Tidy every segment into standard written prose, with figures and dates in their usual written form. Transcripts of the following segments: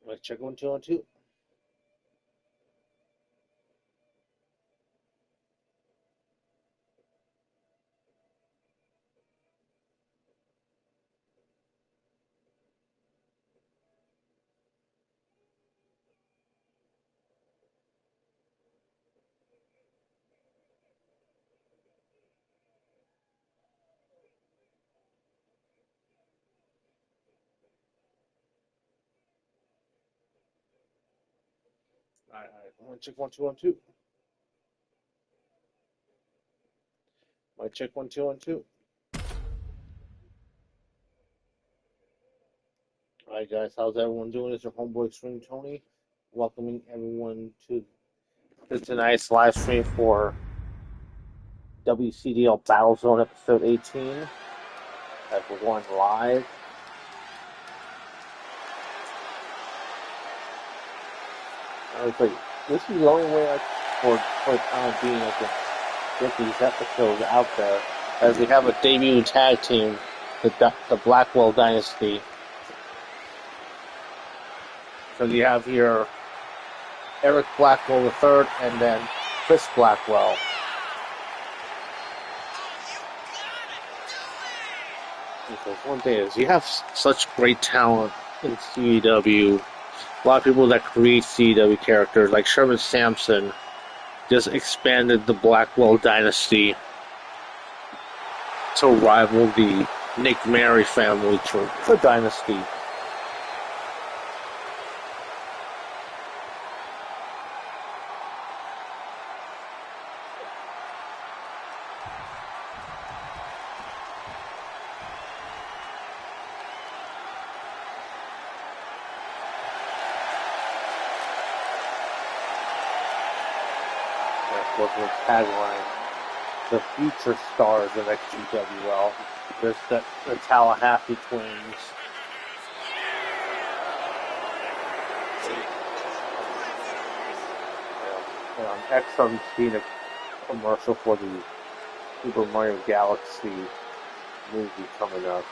Let's check 1, 2, 1, 2. All right. Let's check 1, 2, 1, 2. Mic check 1, 2, 1, 2. All right, guys. How's everyone doing? It's your homeboy XtremeTony, welcoming everyone to tonight's live stream for WCDL Battlezone episode 18. As we're going live. I was like, this is the only way for the time being I can get these episodes out there, as we have a debut tag team, the Blackwell Dynasty. So you have here Eric Blackwell III and then Chris Blackwell. Because one thing is, you have such great talent in CW. A lot of people that create CW characters, like Sherman Sampson, just expanded the Blackwell Dynasty to rival the Nick Mary family for Dynasty. Working with tagline, the future stars of XGWL. There's the Tallahassee twins. And on X, I'm seeing a commercial for the Super Mario Galaxy movie coming up.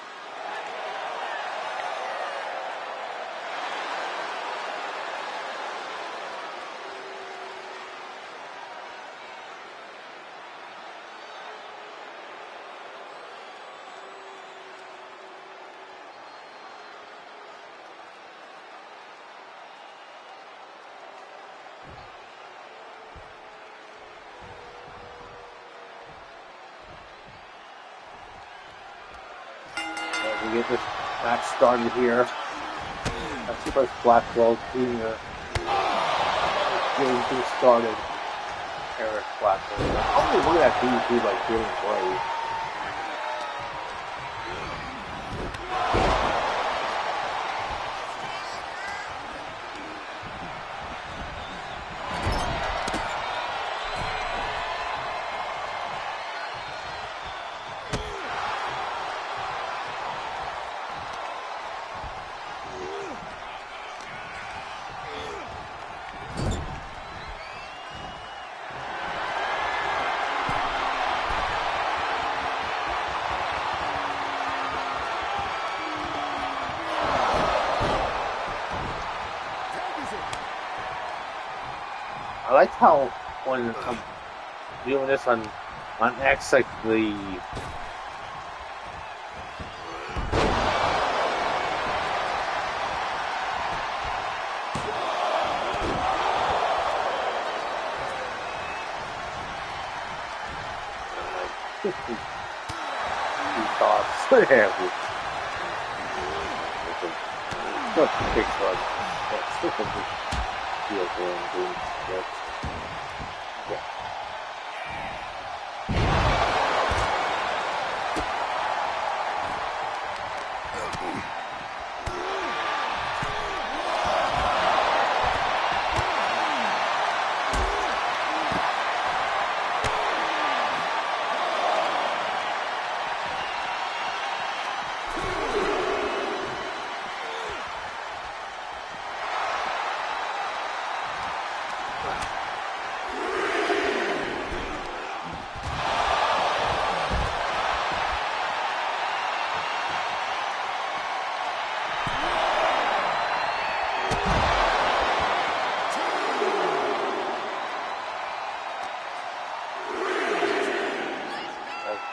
We get this match started here. That's Chris Blackwell Jr. getting things started. Eric Blackwell. Oh, look at that dude like getting brave. I like how when I'm doing this on X, like the thoughts.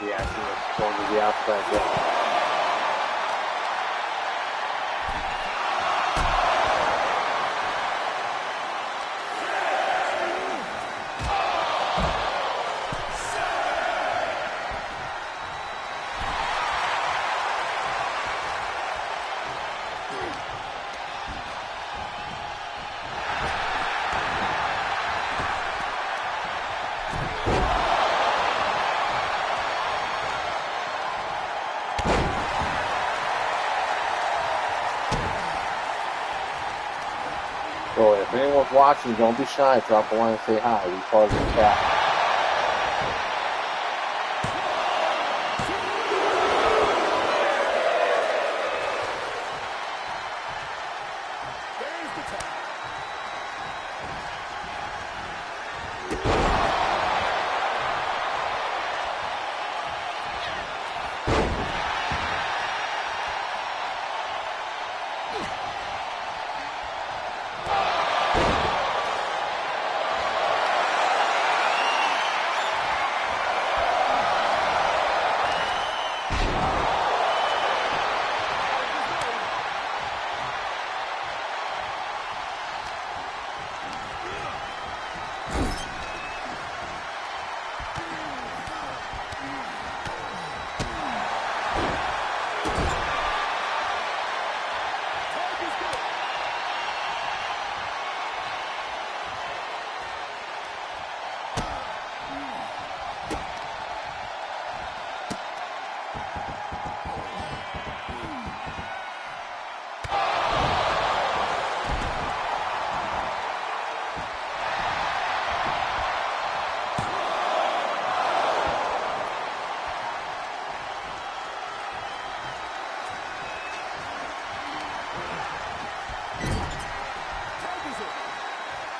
Reaction is going to the outside door. So if anyone's watching, don't be shy. Drop a line and say hi. We call it the chat.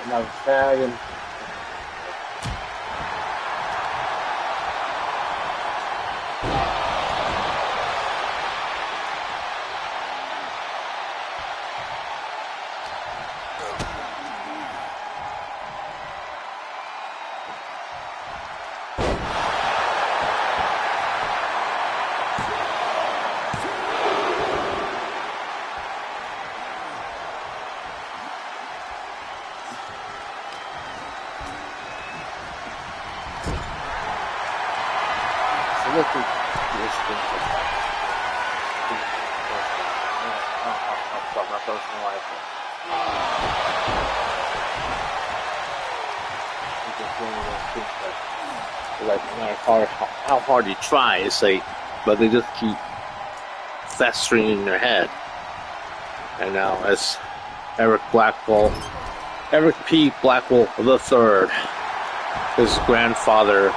Another tag and my personal life. Like no matter how hard you try, it's like, but they just keep festering in their head. And now as Eric P. Blackwell III, his grandfather,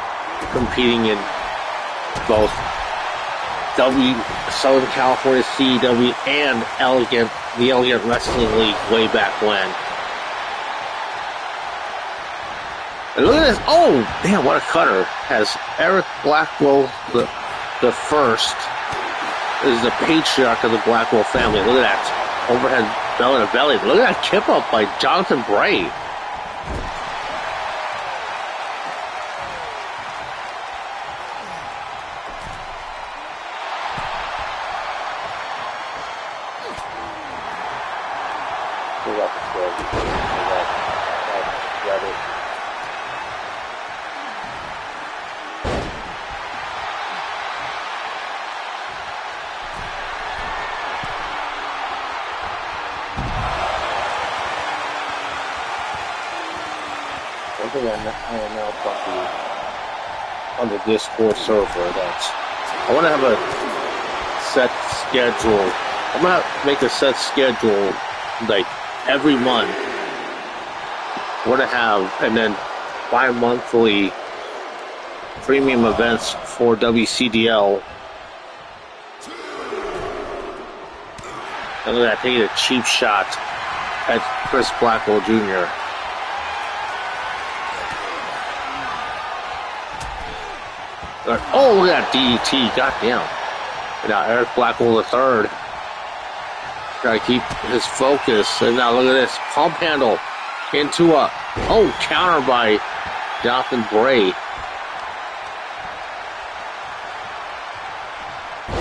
competing in both Southern California CW and the Elegant Wrestling League way back when. And look at this! Oh, damn! What a cutter! Has Eric Blackwell the first is the patriarch of the Blackwell family. Look at that overhead belly to belly. Look at that chip up by Jonathan Bray. I announced on the Discord server that I want to have a set schedule. I'm going to make a set schedule like every month. I want to have, and then bi-monthly premium events for WCDL. And look at that, taking a cheap shot at Chris Blackwell Jr. Oh, look at that DDT. Goddamn. And now Eric Blackwell III. Gotta keep his focus. And now look at this. Pump handle into a... Oh, counter by Jonathan Bray.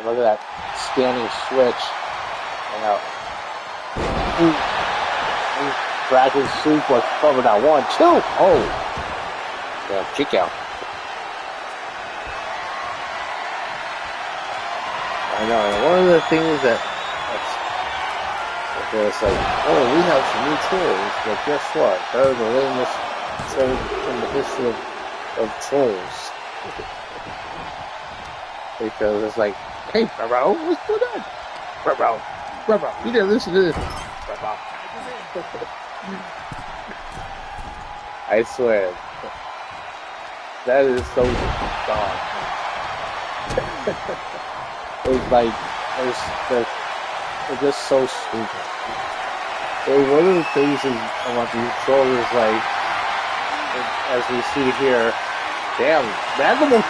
And look at that standing switch. And dragon suplex covered that 1, 2. Oh, yeah, kick out. I know. And one of the things that's it's like, oh, we have some new tools, but guess what? They're the latest trade in the history of trolls. Because it's like, hey, bro, what's going on? Bro, you didn't listen to this. Bro. I swear, that is so dumb. It's like, they're just so stupid. So one of the things about these trolls is like, as we see here, damn, Mandible,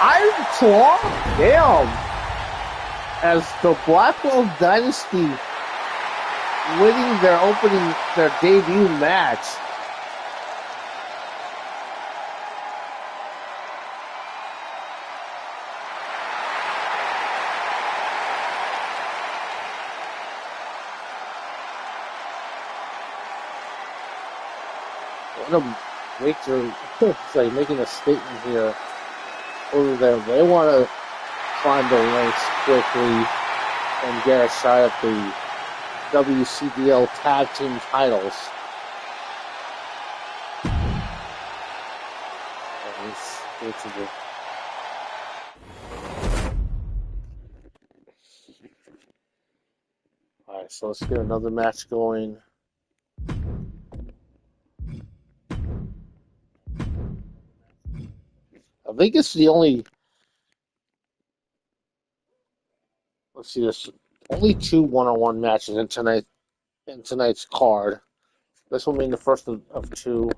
Iron Claw, damn, as the Blackwell Dynasty winning their debut match. It's like making a statement here over there. They want to climb the ranks quickly and get a shot at the WCDL tag team titles. Alright, so let's get another match going. I think it's the only. Let's see this. Only 2 one-on-one matches in tonight's card. This will mean the first of 2.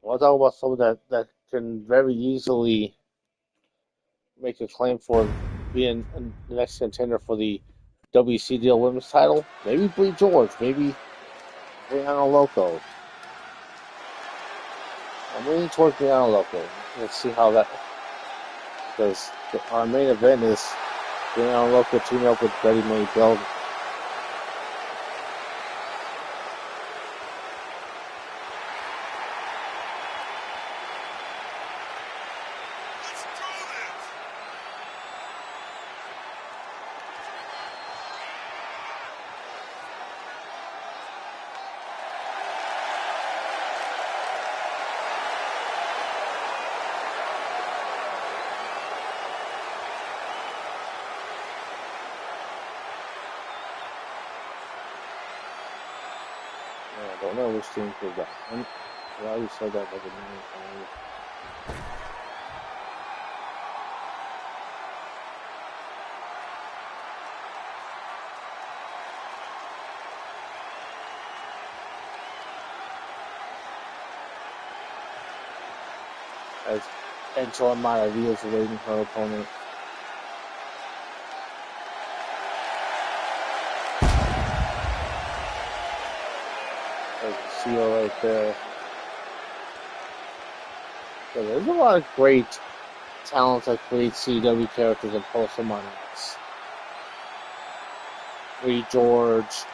I'll talk about someone that can very easily make a claim for being the next contender for the WCDL Women's title. Maybe Bree George, maybe Brianna Loco. I'm leaning towards Brianna Loco. Let's see how that, because our main event is Brianna Loco teaming up with Betty Mae Bell. I don't know which team for that. I already said that like a million times. As Angela Maravilla is awaiting her opponent. See her right there. So there's a lot of great talent that create CW characters and post them on X. Bree George.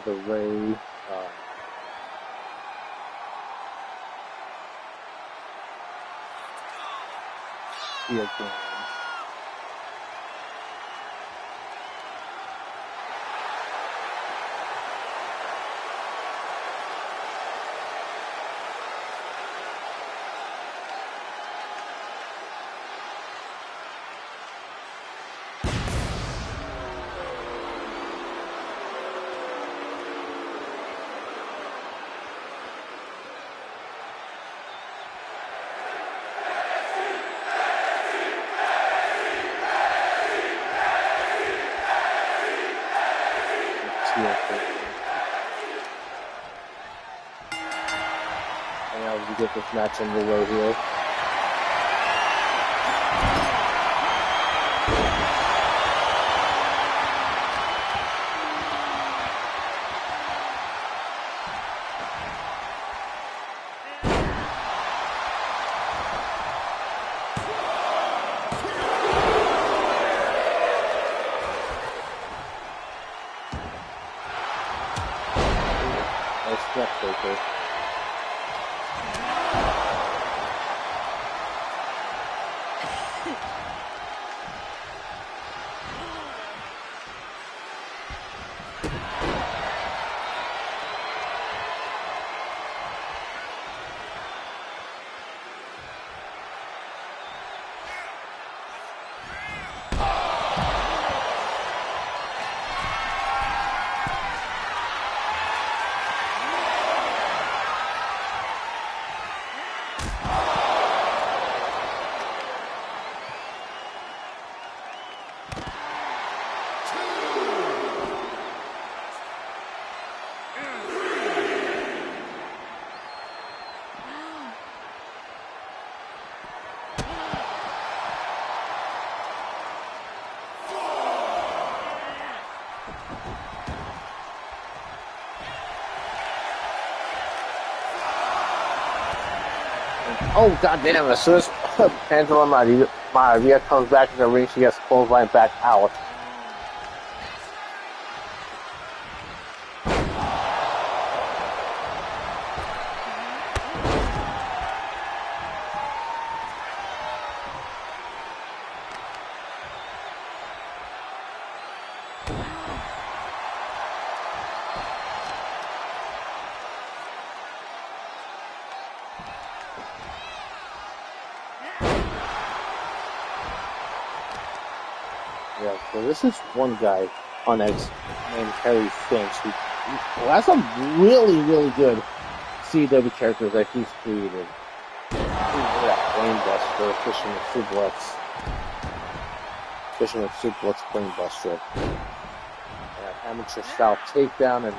The Ray, again. heel thing. And now we get this match underway here. Backbreaker. Oh, goddamn, as soon as Angela Maria comes back in the ring, she gets pulled right back out. Yeah, so this is one guy on X named Harry Finch who has some really, really good CW characters that he's created. That Brainbuster, Fisherman Suplex Brainbuster. Amateur style takedown and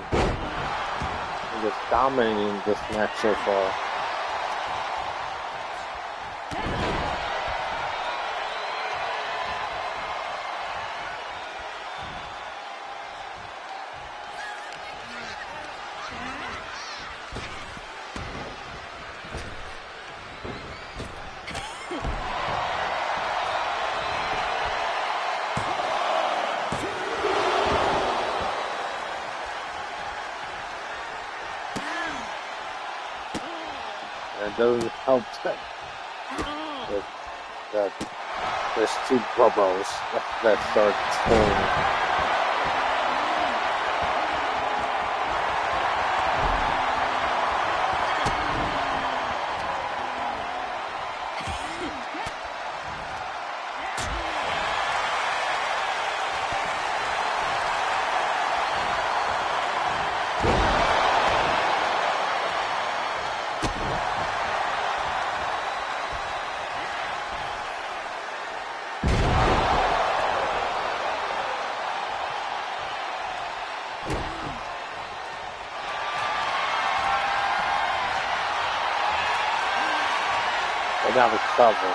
just dominating this match so far. It doesn't help that there's two bubbles that start turning. They got the cover.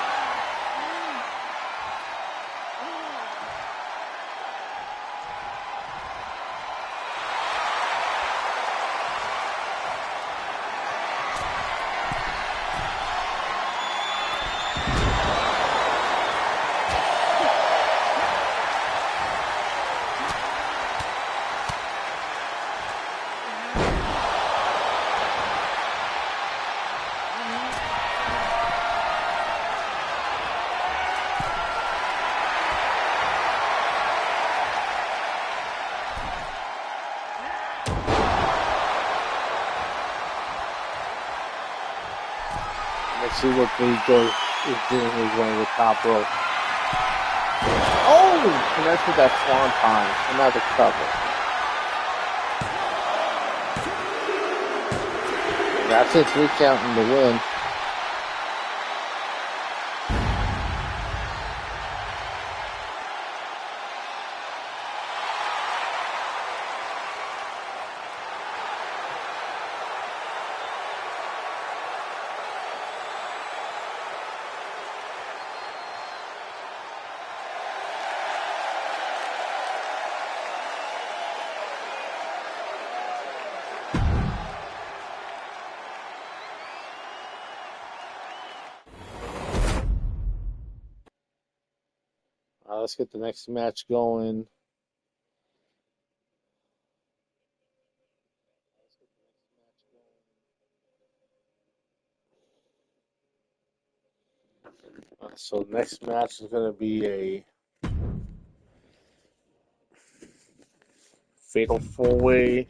Let's see what Billy Joy is doing. He's going to the top rope. Oh! Connects with that swanton. Another cover. That's it. 3 count in the win. Let's get the next match going. So the next match is going to be a fatal four-way.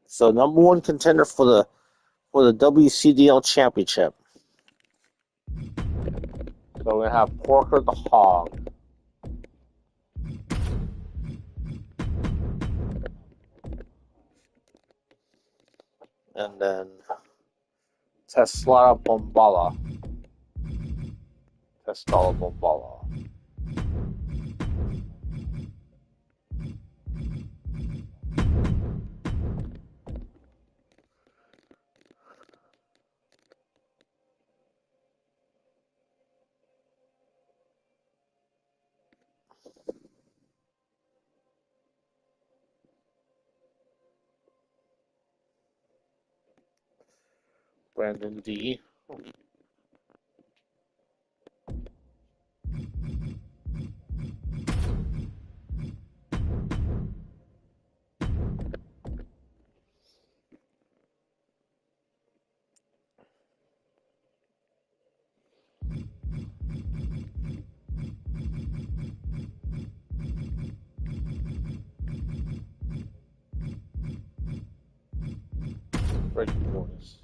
So number one contender for the WCDL championship. So we have Porker the Hog. And then Tesla Bombala. Brandon D. Breaking bonus.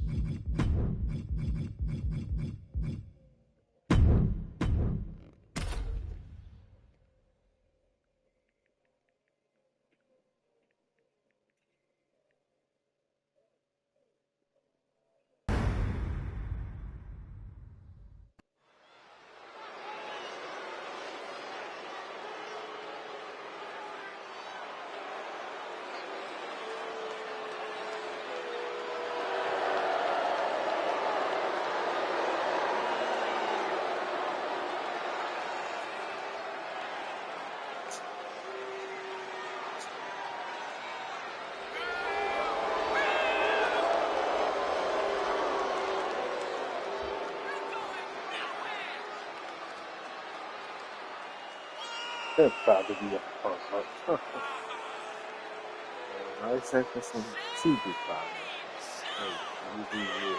They're proud to be a part. I said for some TV problem. Hey, you.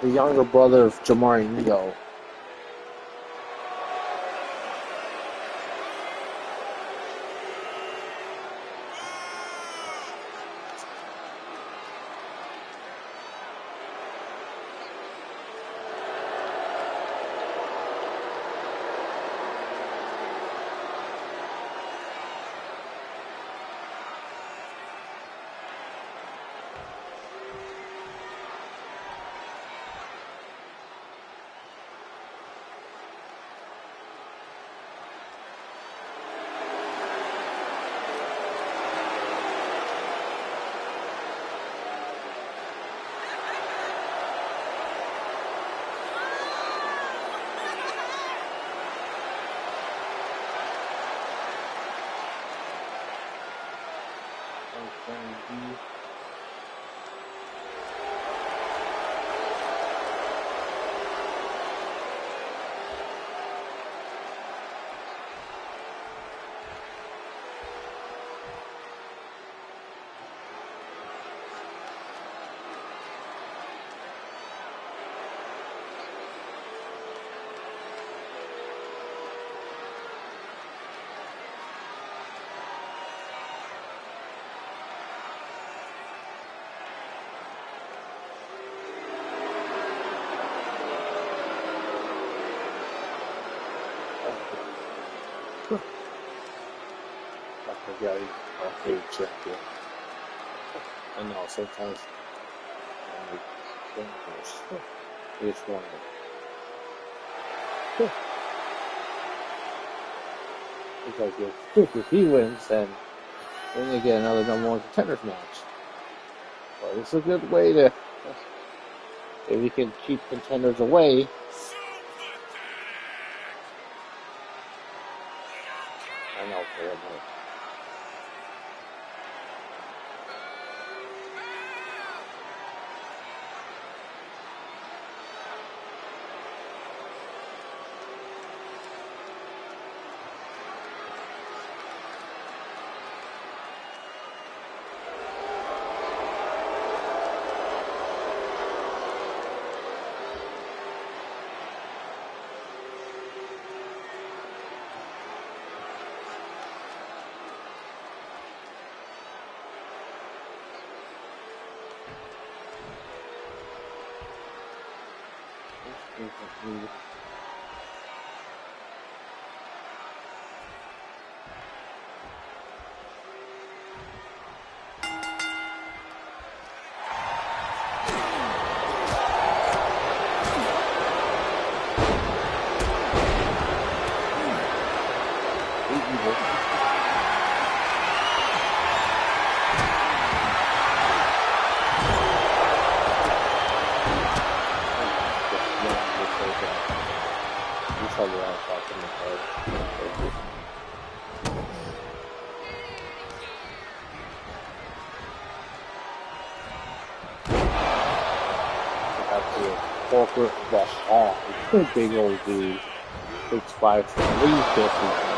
The younger brother of Jamari Neo. forget he's our favorite champion. I know sometimes I make it's one. Because if he wins, then they get another #1 contenders match. But it's a good way to, if we can keep contenders away. I know for a minute. Corporate West Hall. Big old dude. 6'5", 350.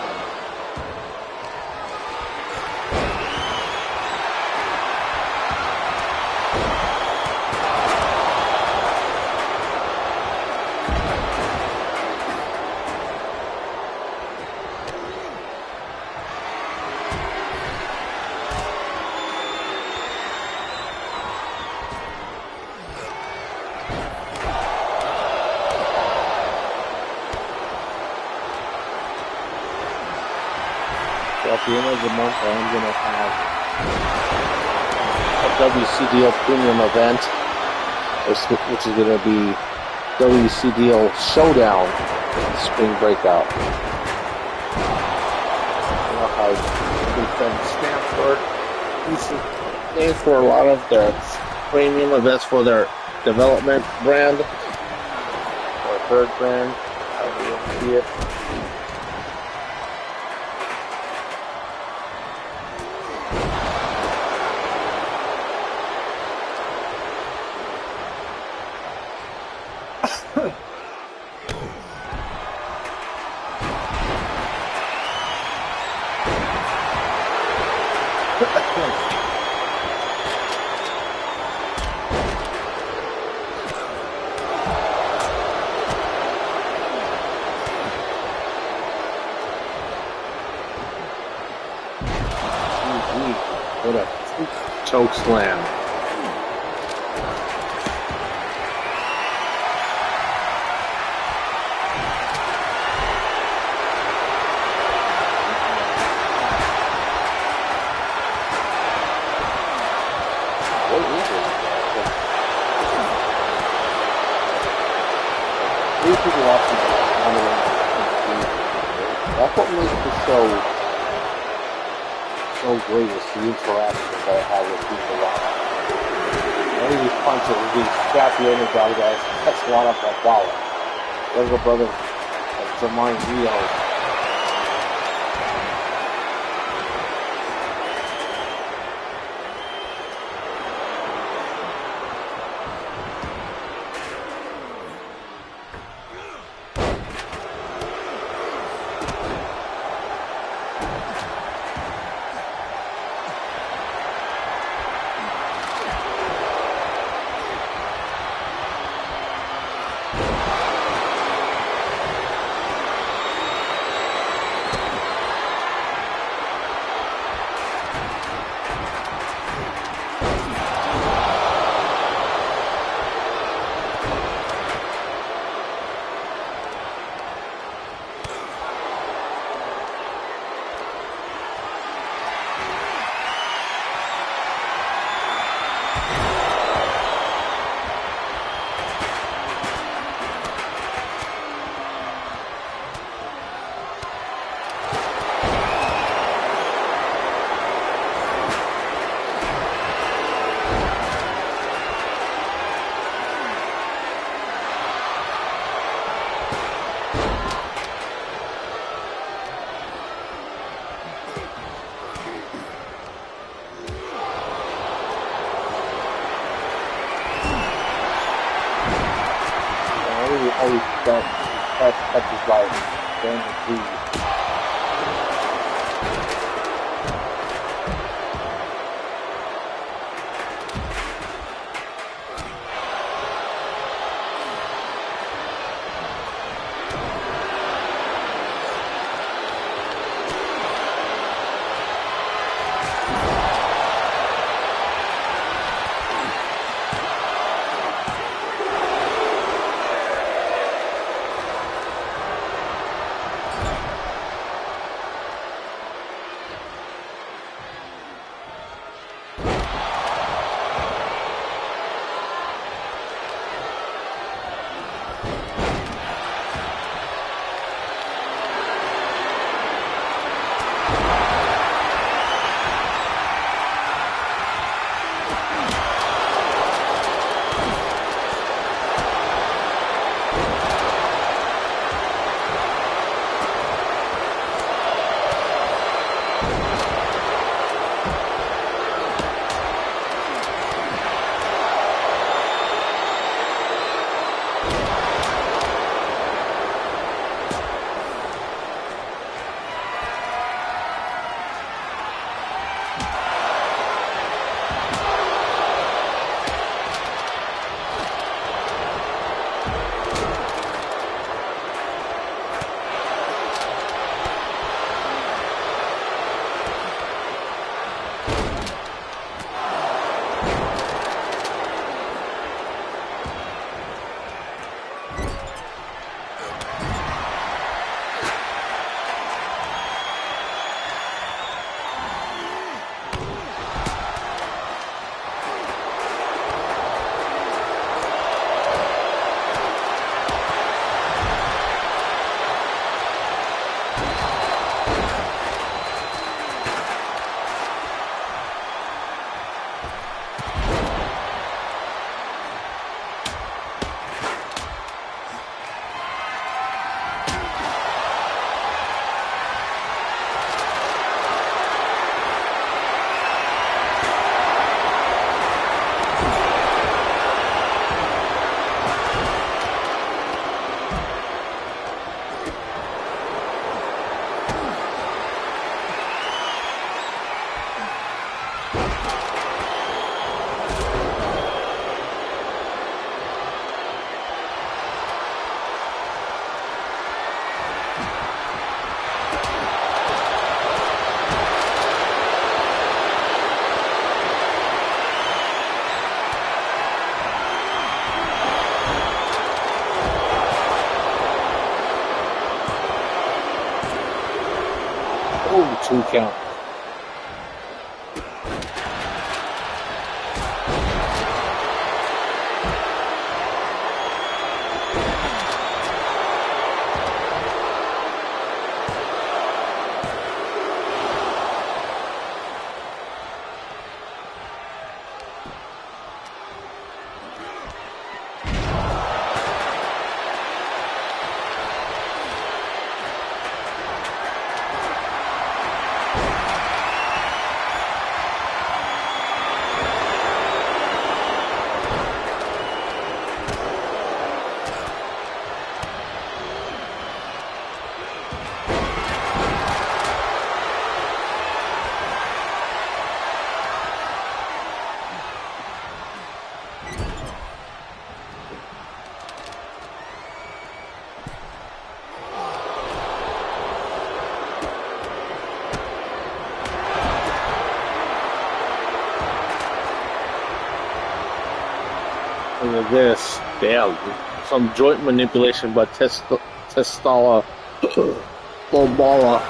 At the end of the month, I am going to have a WCDL premium event, which is going to be WCDL Showdown Spring Breakout. You know how stands for a lot of their premium events for their development brand, or third brand, however you want to see it. What a choke slam. Three people watching that's what makes the show so great, is the interaction that I have with people watching. One of these punches is being scrappy underdog guys. That's a lot of that dollar. Younger brother of Jermaine Rio. always touch his life during the season. Oh, 2 count. Look at this. Damn. Some joint manipulation by Testala Bobala.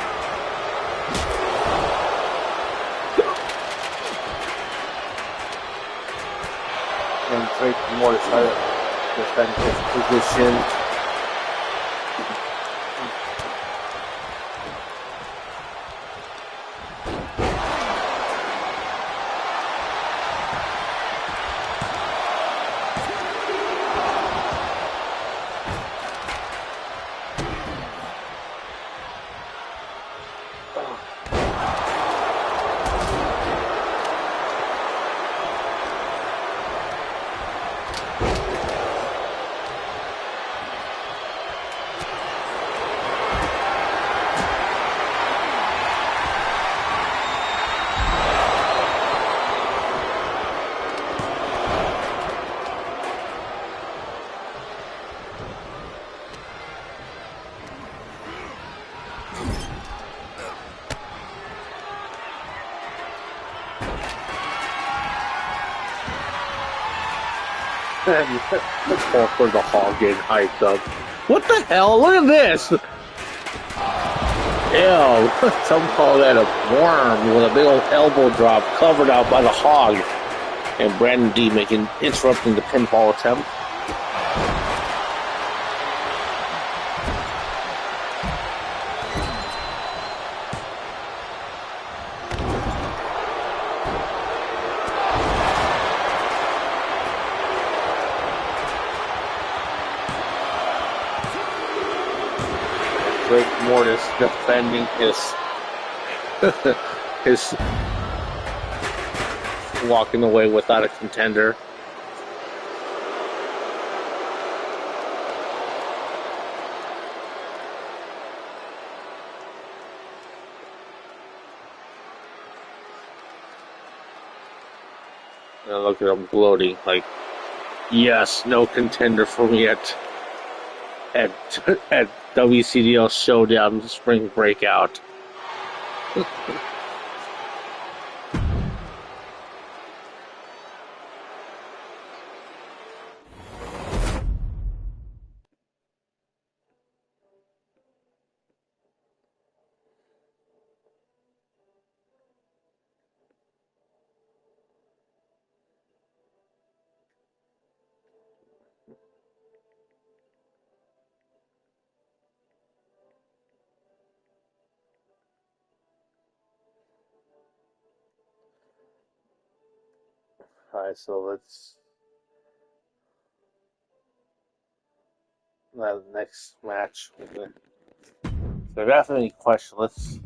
And take more to defend his position. And Parker the Hog getting hyped up. What the hell? Look at this! Ew, some call that a worm with a big old elbow drop covered out by the Hog. And Brandon D interrupting the pinfall attempt. Drake Mortis defending his walking away without a contender. And look at him gloating like, yes, no contender for me at WCDL Showdown Spring Breakout. Alright, so let's next match. If you have any questions, let's.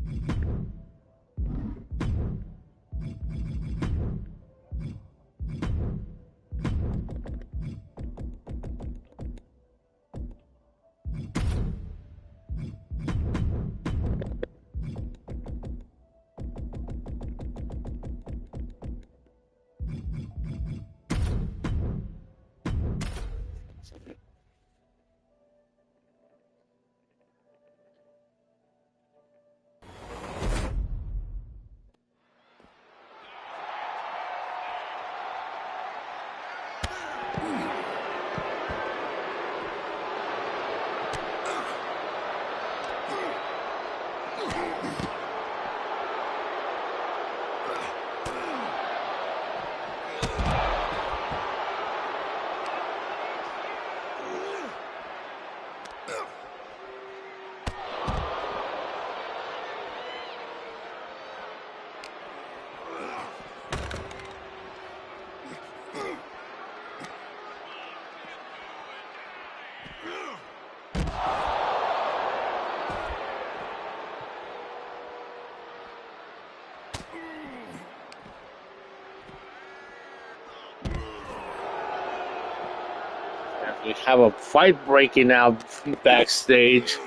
We have a fight breaking out backstage.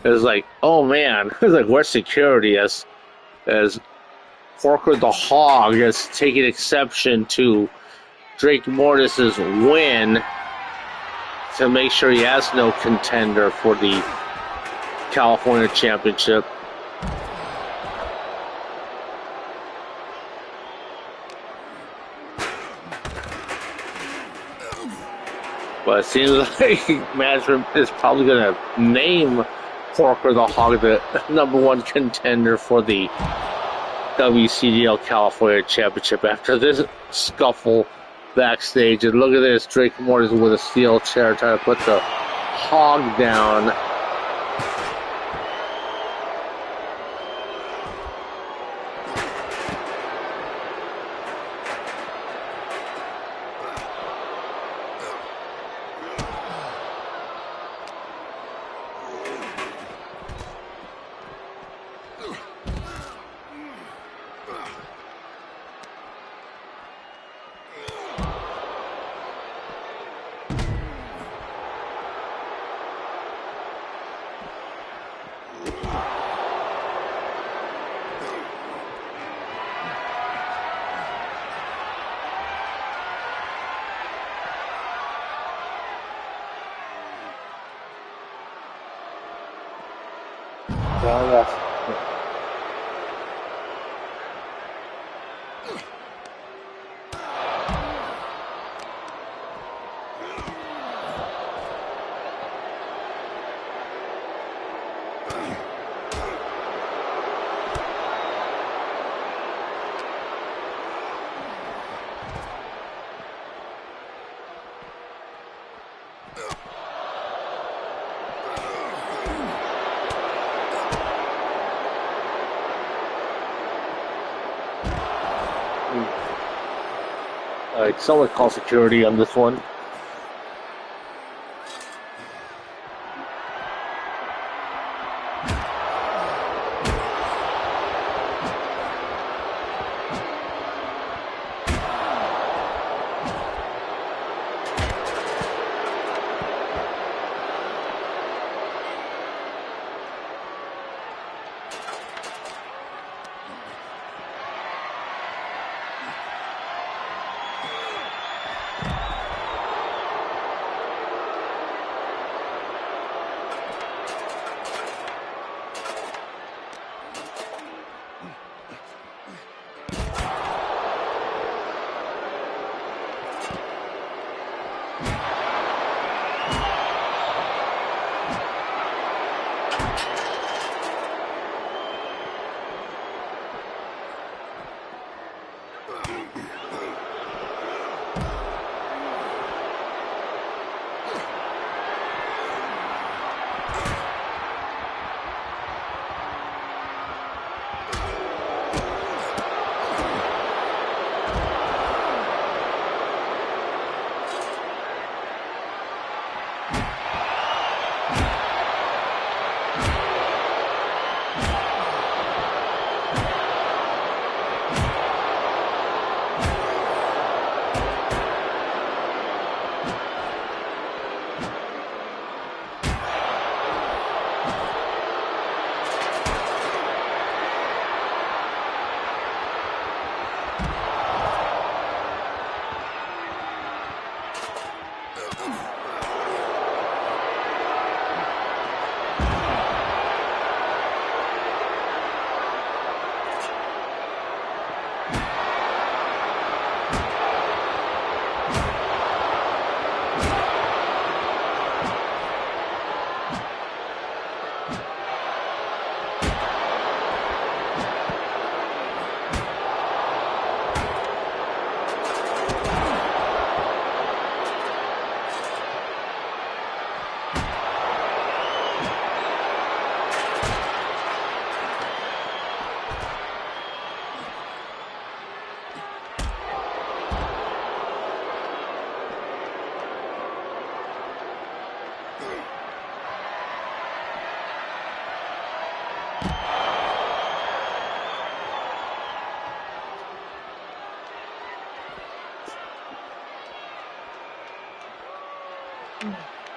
It's like, oh man, it's like where's security as Porker the Hog is taking exception to Drake Mortis's win to make sure he has no contender for the California Championship. But it seems like management is probably going to name Porker the Hog the #1 contender for the WCDL California Championship after this scuffle backstage. And look at this, Drake Mortis with a steel chair trying to put the Hog down. Like, someone call security on this one.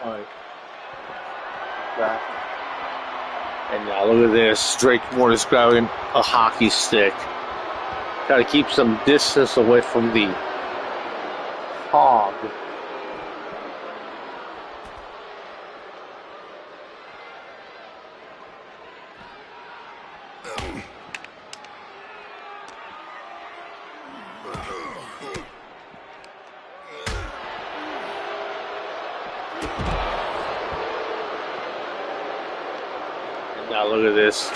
Alright. Back. And now look at this. Drake Mortis grabbing a hockey stick. Gotta keep some distance away from the hog. Now look at this.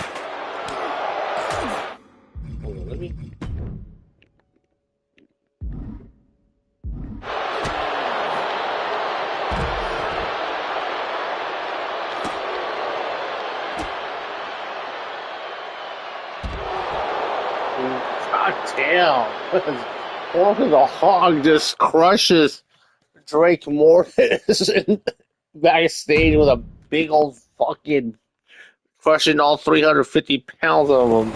Hold on, let me. God damn. Look at the hog just crushes Drake Mortis backstage with a big old fucking crushing all 350 pounds of them.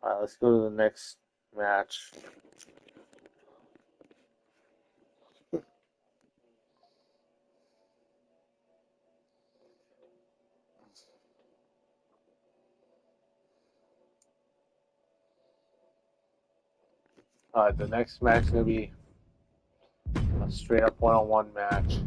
Alright, let's go to the next match. Alright, the next match is going to be a straight up one-on-one match.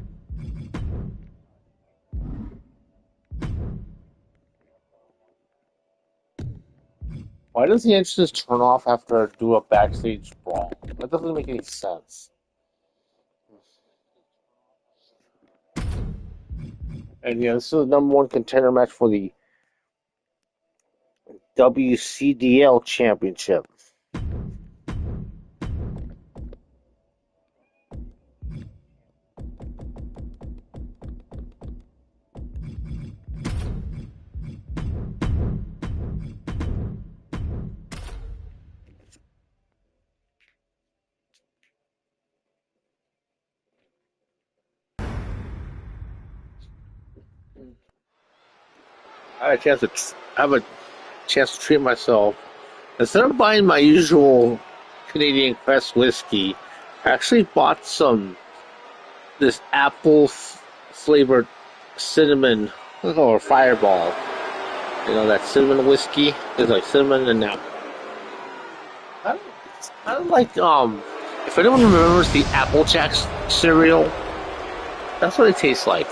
Why does the engine just turn off after I do a backstage brawl? That doesn't make any sense. And yeah, this is the #1 contender match for the WCDL Championship. I had a chance to have a chance to treat myself. Instead of buying my usual Canadian Crest whiskey, I actually bought this apple flavored cinnamon or Fireball. You know that cinnamon whiskey? It's like cinnamon and apple. I don't like if anyone remembers the Apple Jacks cereal, that's what it tastes like.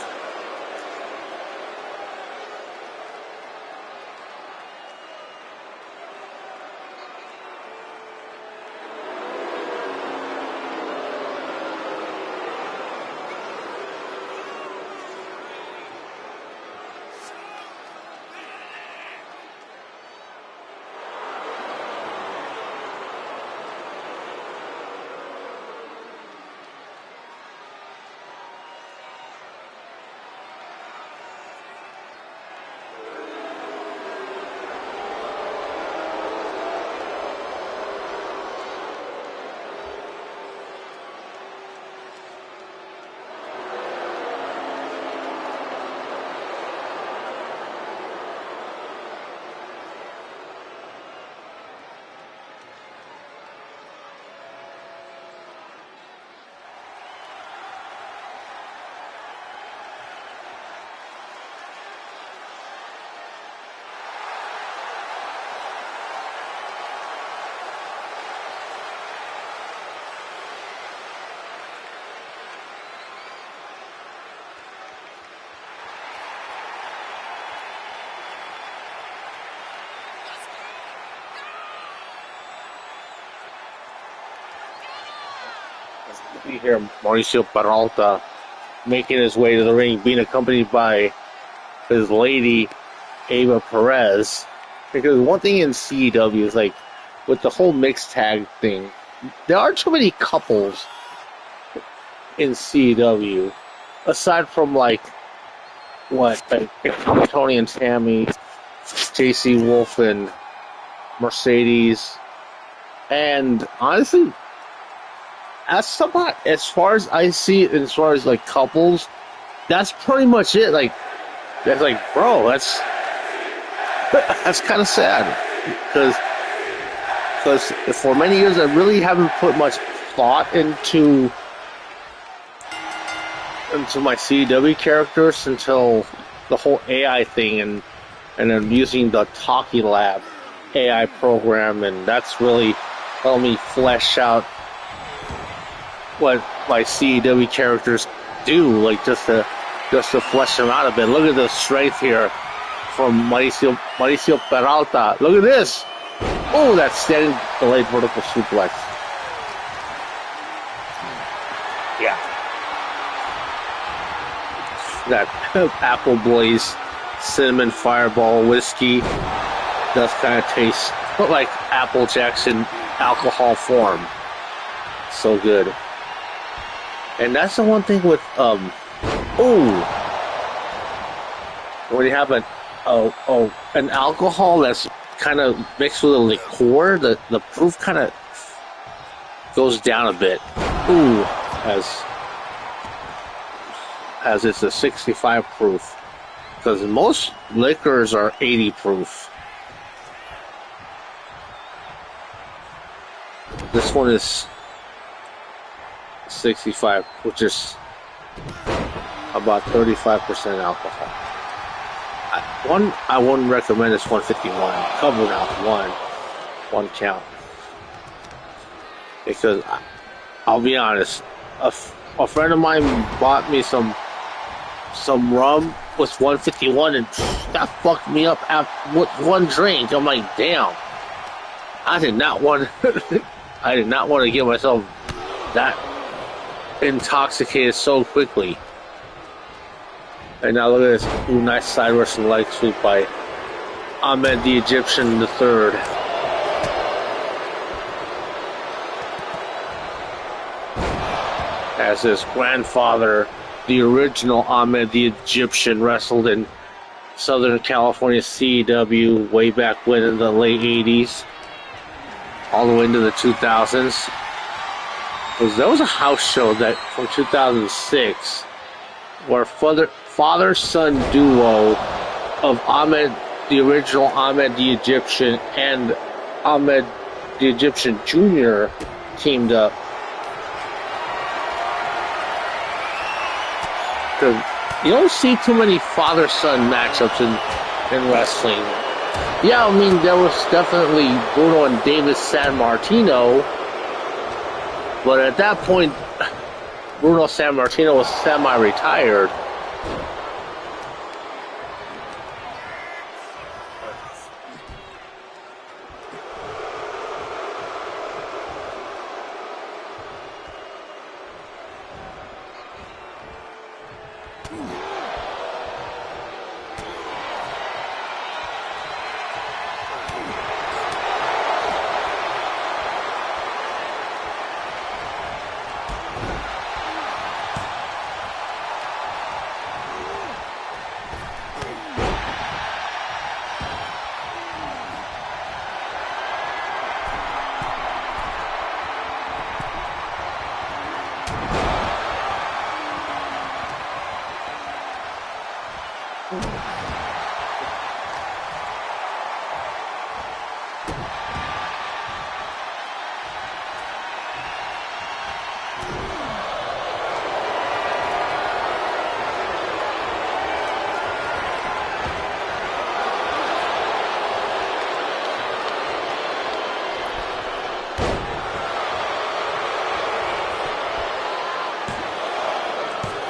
You hear Mauricio Peralta making his way to the ring, being accompanied by his lady, Ava Perez. Because one thing in CEW is like, with the whole mixed tag thing, there aren't too many couples in CEW. Aside from like Tony and Tammy, JC Wolf and Mercedes. And honestly, as far as I see it, as far as like couples, that's pretty much it. Like, that's like, bro, that's kind of sad because for many years I really haven't put much thought into my CW characters until the whole AI thing, and then using the Talkie Lab AI program, and that's really helped me flesh out what my CW characters do, like just to flesh them out a bit. Look at the strength here from Mauricio Peralta. Look at this. Oh, that's standing delayed vertical suplex. Yeah. That Apple Blaze cinnamon Fireball whiskey does kind of taste like Apple Jacks in alcohol form. So good. And that's the one thing with when you have an alcohol that's kind of mixed with a liqueur, the proof kind of goes down a bit. Ooh, as it's a 65 proof, because most liquors are 80 proof. This one is 65, which is about 35% alcohol. I wouldn't recommend is 151. Cover out one count, because I'll be honest, a friend of mine bought me some rum with 151, and that fucked me up with one drink. I'm like, damn. I did not want I did not want to get myself that intoxicated so quickly. And now look at this. Ooh, nice side Russian leg sweep by Ahmed the Egyptian III. As his grandfather, the original Ahmed the Egyptian, wrestled in Southern California CW way back when in the late 80s, all the way into the 2000s. There was a house show that from 2006 where father-son duo of Ahmed, the original Ahmed the Egyptian, and Ahmed the Egyptian Jr. teamed up. Because you don't see too many father-son matchups in wrestling. Yeah, I mean, there was definitely Bruno and David San Martino, but at that point, Bruno San Martino was semi-retired.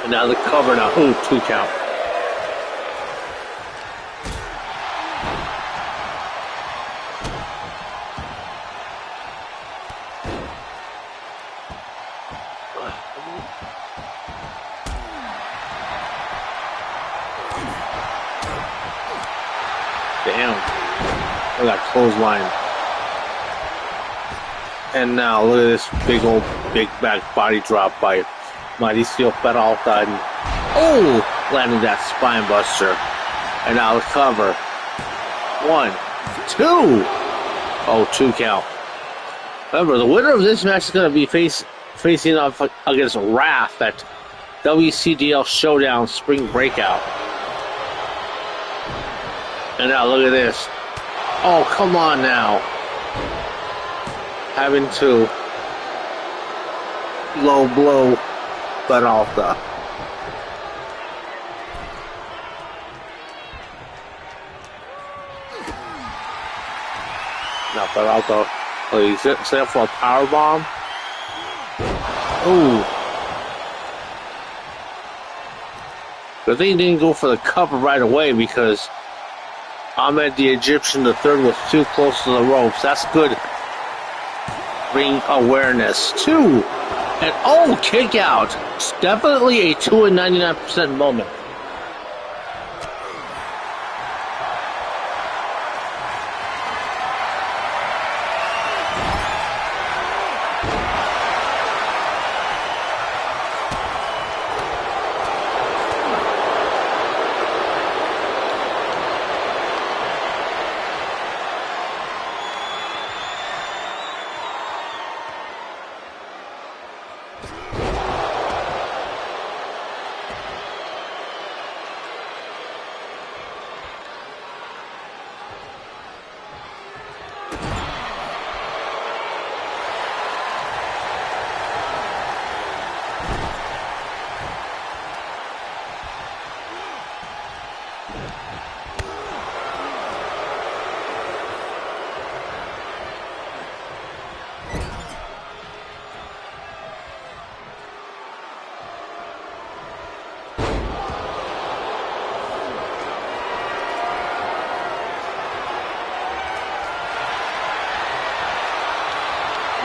And now the cover now. Ooh, 2 count. Damn. Look at that clothesline. And now look at this big back body drop by Mauricio Peralta, and landing that spine buster. And now the cover. 1, 2. Oh, 2 count. Remember, the winner of this match is going to be facing off against Wrath at WCDL Showdown Spring Breakout. And now look at this. Oh, come on now. Having to low blow Peralta. Now Peralta, he's set up for a powerbomb. Ooh. But they didn't go for the cover right away because Ahmed the Egyptian III was too close to the ropes. That's good ring awareness. 2. And kick out. It's definitely a 2 and 99% moment.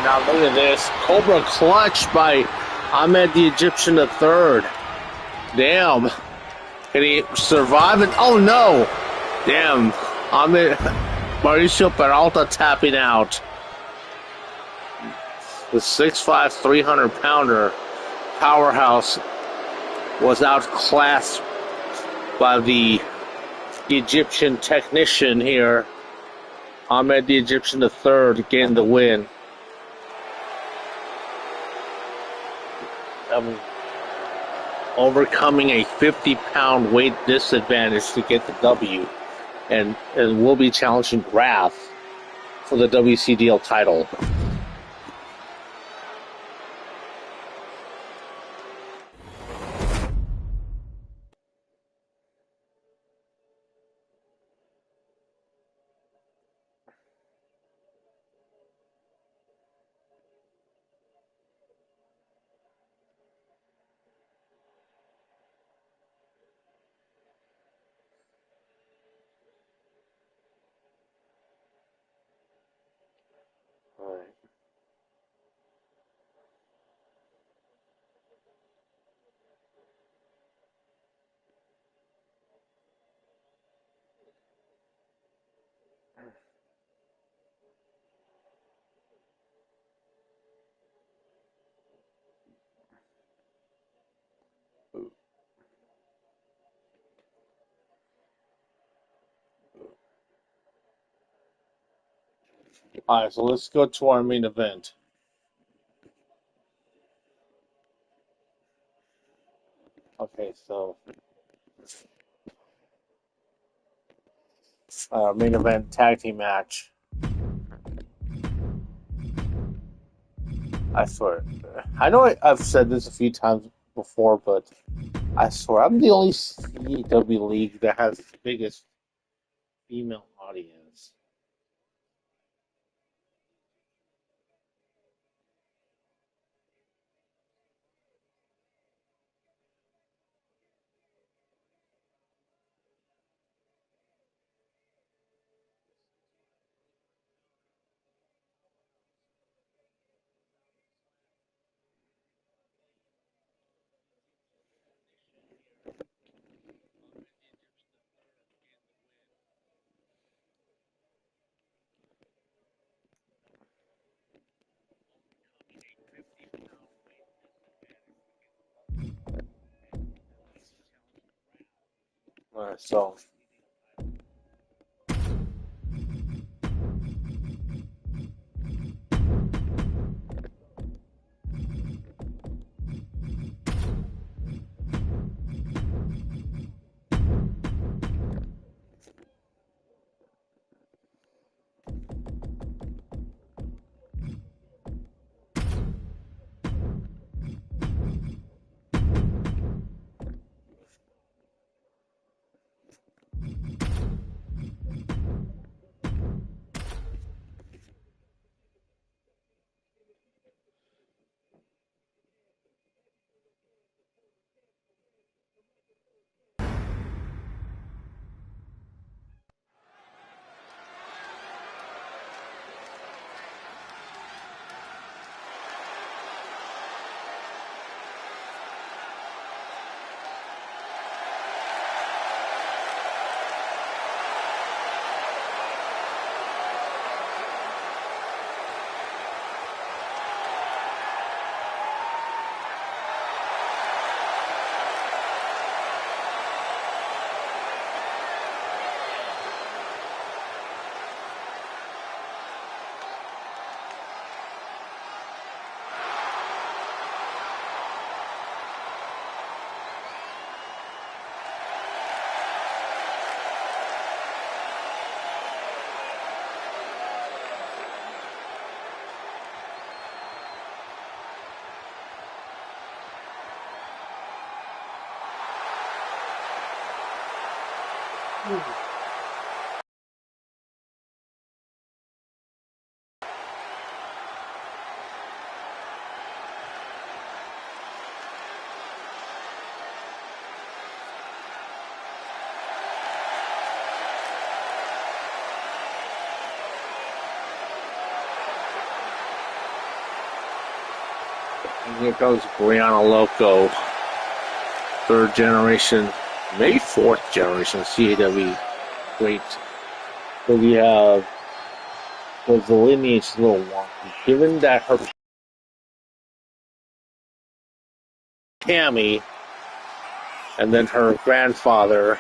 Now look at this. Cobra clutch by Ahmed the Egyptian III. Damn. Can he survive it? Oh no! Damn. Ahmed Mauricio Peralta tapping out. The 6'5", 300-pounder powerhouse was outclassed by the Egyptian technician here. Ahmed the Egyptian III getting the win. Overcoming a 50-pound weight disadvantage to get the W. And will be challenging Wrath for the WCDL title. All right. All right, so let's go to our main event. Okay, so main event tag team match. I swear, I know I've said this a few times before, but I swear I'm the only CW league that has the biggest female audience. So. And here comes Brianna Loco, third generation, maybe fourth generation CAW great. So we have, because the lineage is a little wonky, given that her Tammy and then her grandfather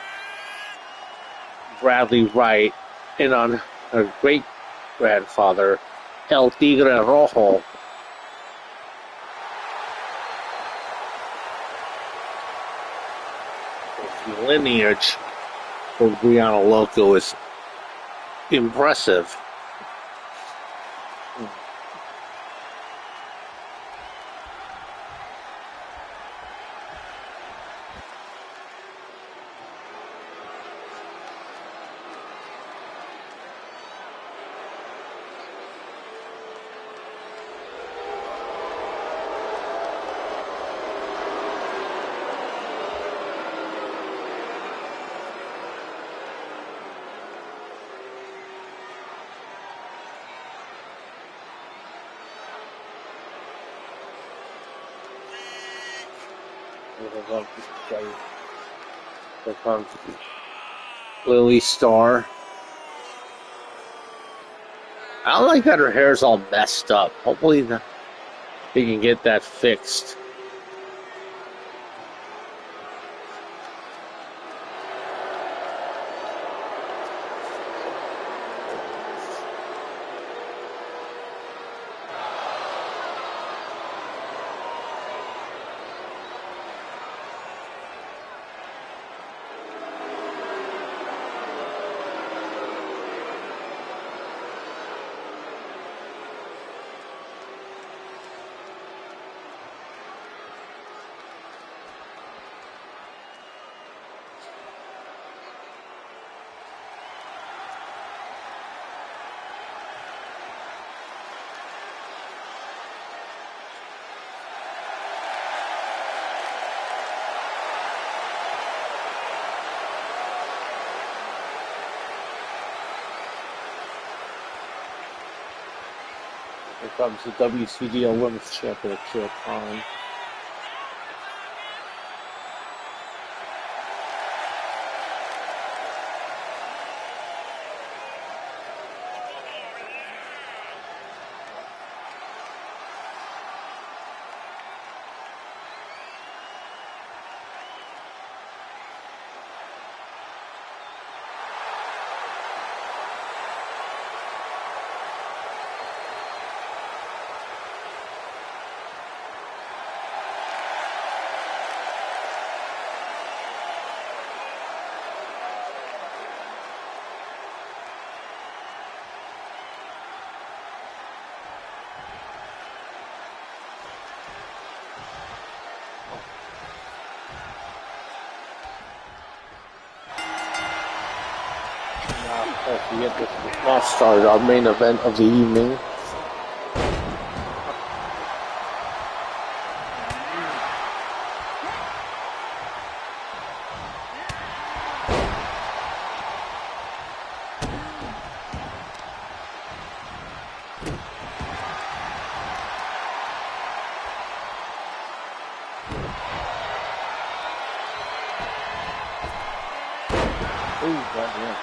Bradley Wright, and on her great grandfather El Tigre Rojo. The lineage for Brianna Loco is impressive. Here comes Lily Starr. I don't like that her hair's all messed up. Hopefully they can get that fixed. Here comes the WCDL Women's Championship on. As we get this match started, our main event of the evening. Oh, God, yeah.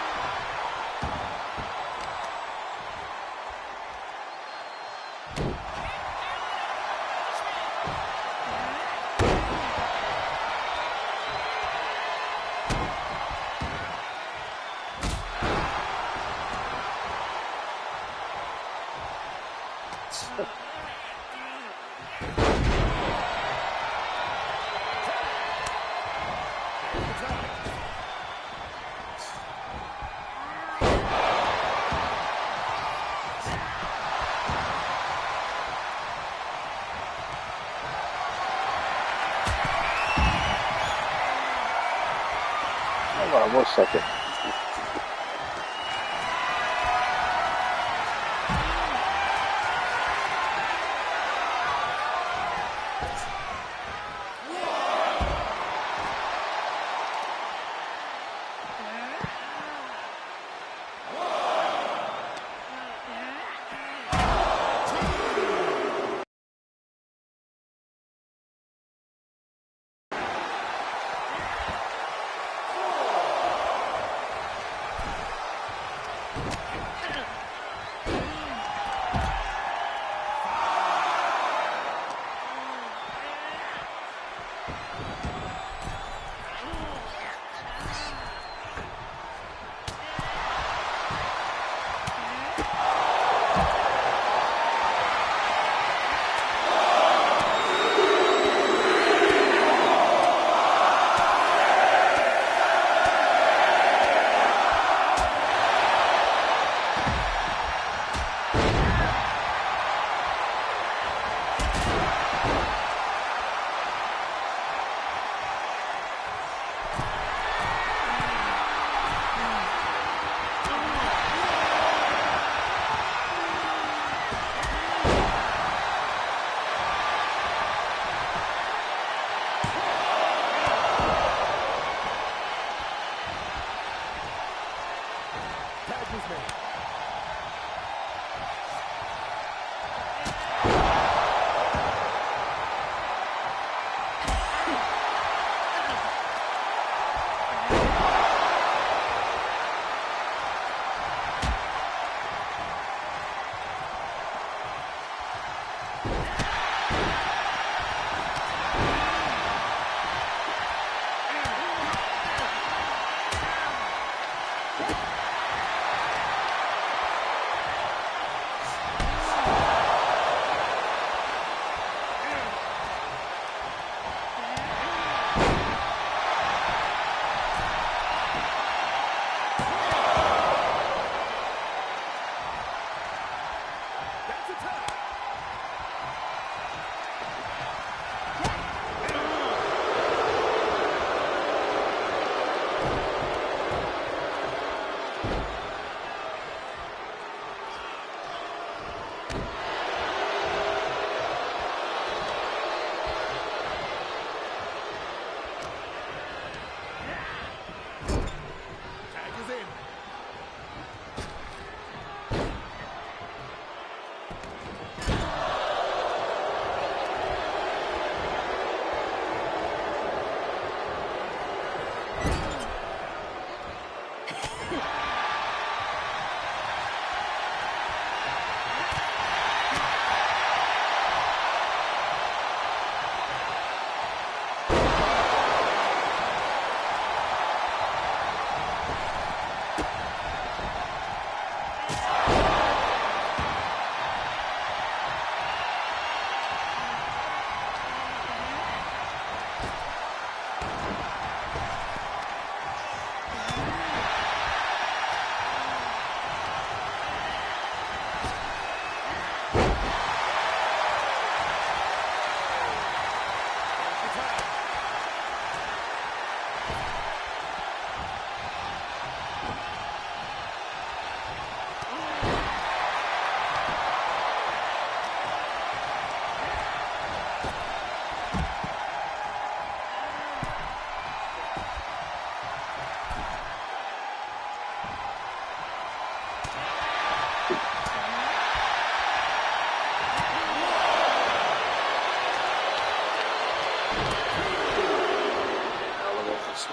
Hold on one second.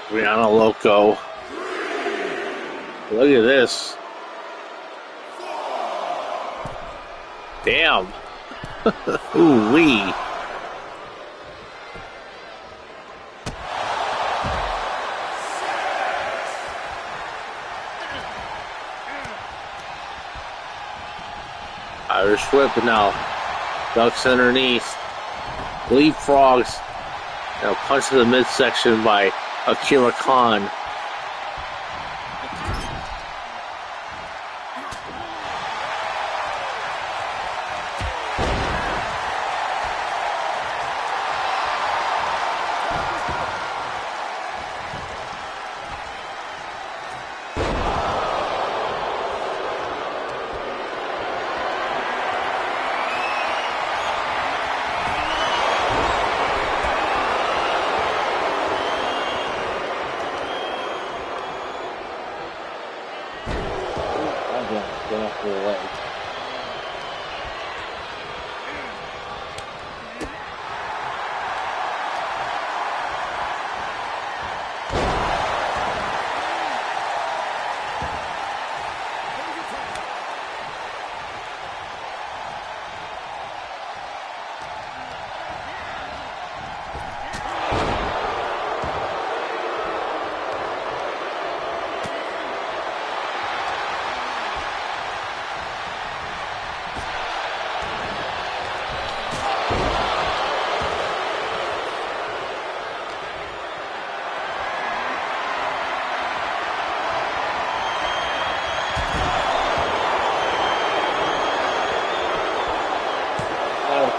Brianna Loco. Look at this. Damn. Ooh-wee. Irish whip now. Ducks underneath. Leapfrogs. Now punch to the midsection by Akira Khan.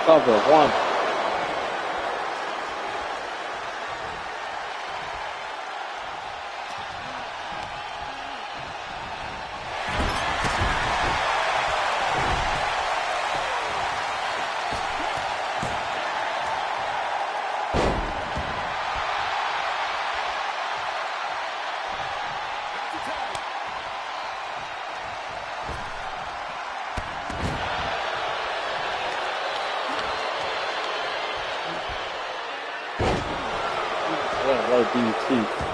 Cover one. Yeah, what a DT.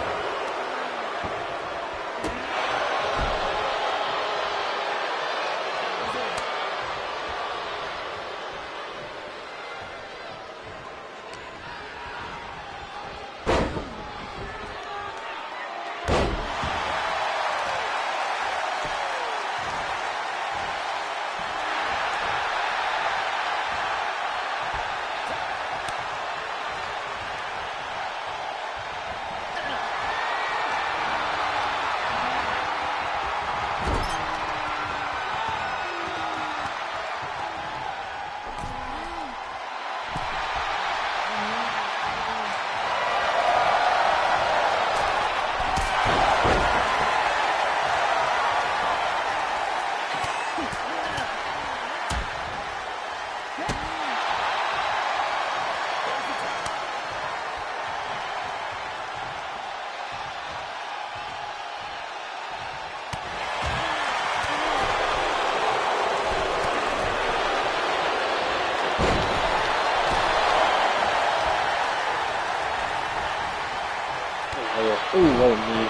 Ooh, what a knee.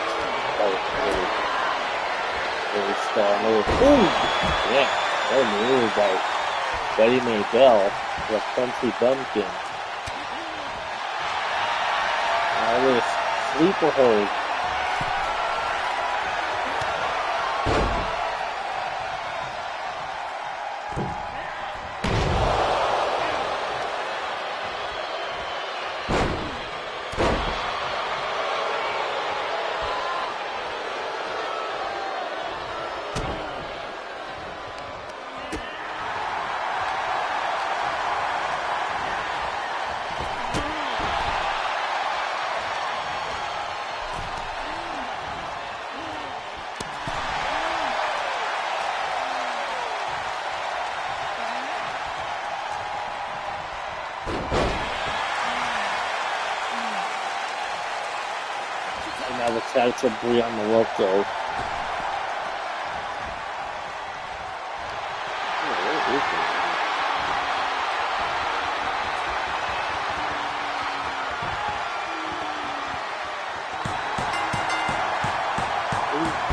That was really strong. Ooh, yeah, what a move by Buddy Maybell, the Quincy Bumpkin. That was sleeper hold. Now the tag to Bree on the rope though.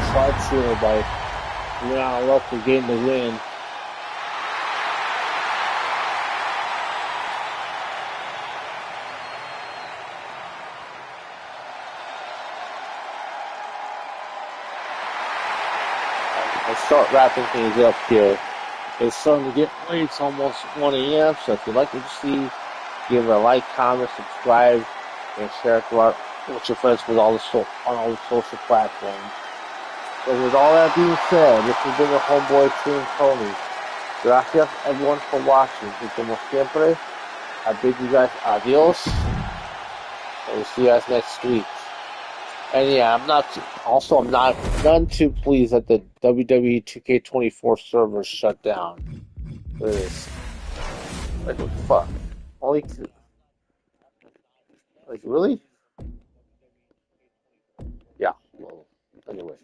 Side sealer by Brianna Ruff to gain the win. Let's start wrapping things up here. It's starting to get late. It's almost 1 a.m. So if you'd like to see, give it a like, comment, subscribe, and share it with your friends on all the social platforms. So with all that being said, this has been your homeboy XtremeTony. Gracias everyone for watching. Y como siempre, I bid you guys adios. And we'll see you guys next week. And yeah, I'm not none too pleased that the WWE2k24 servers shut down. Look at this. Like, what the fuck? Only, like, really? Yeah, well, anyway.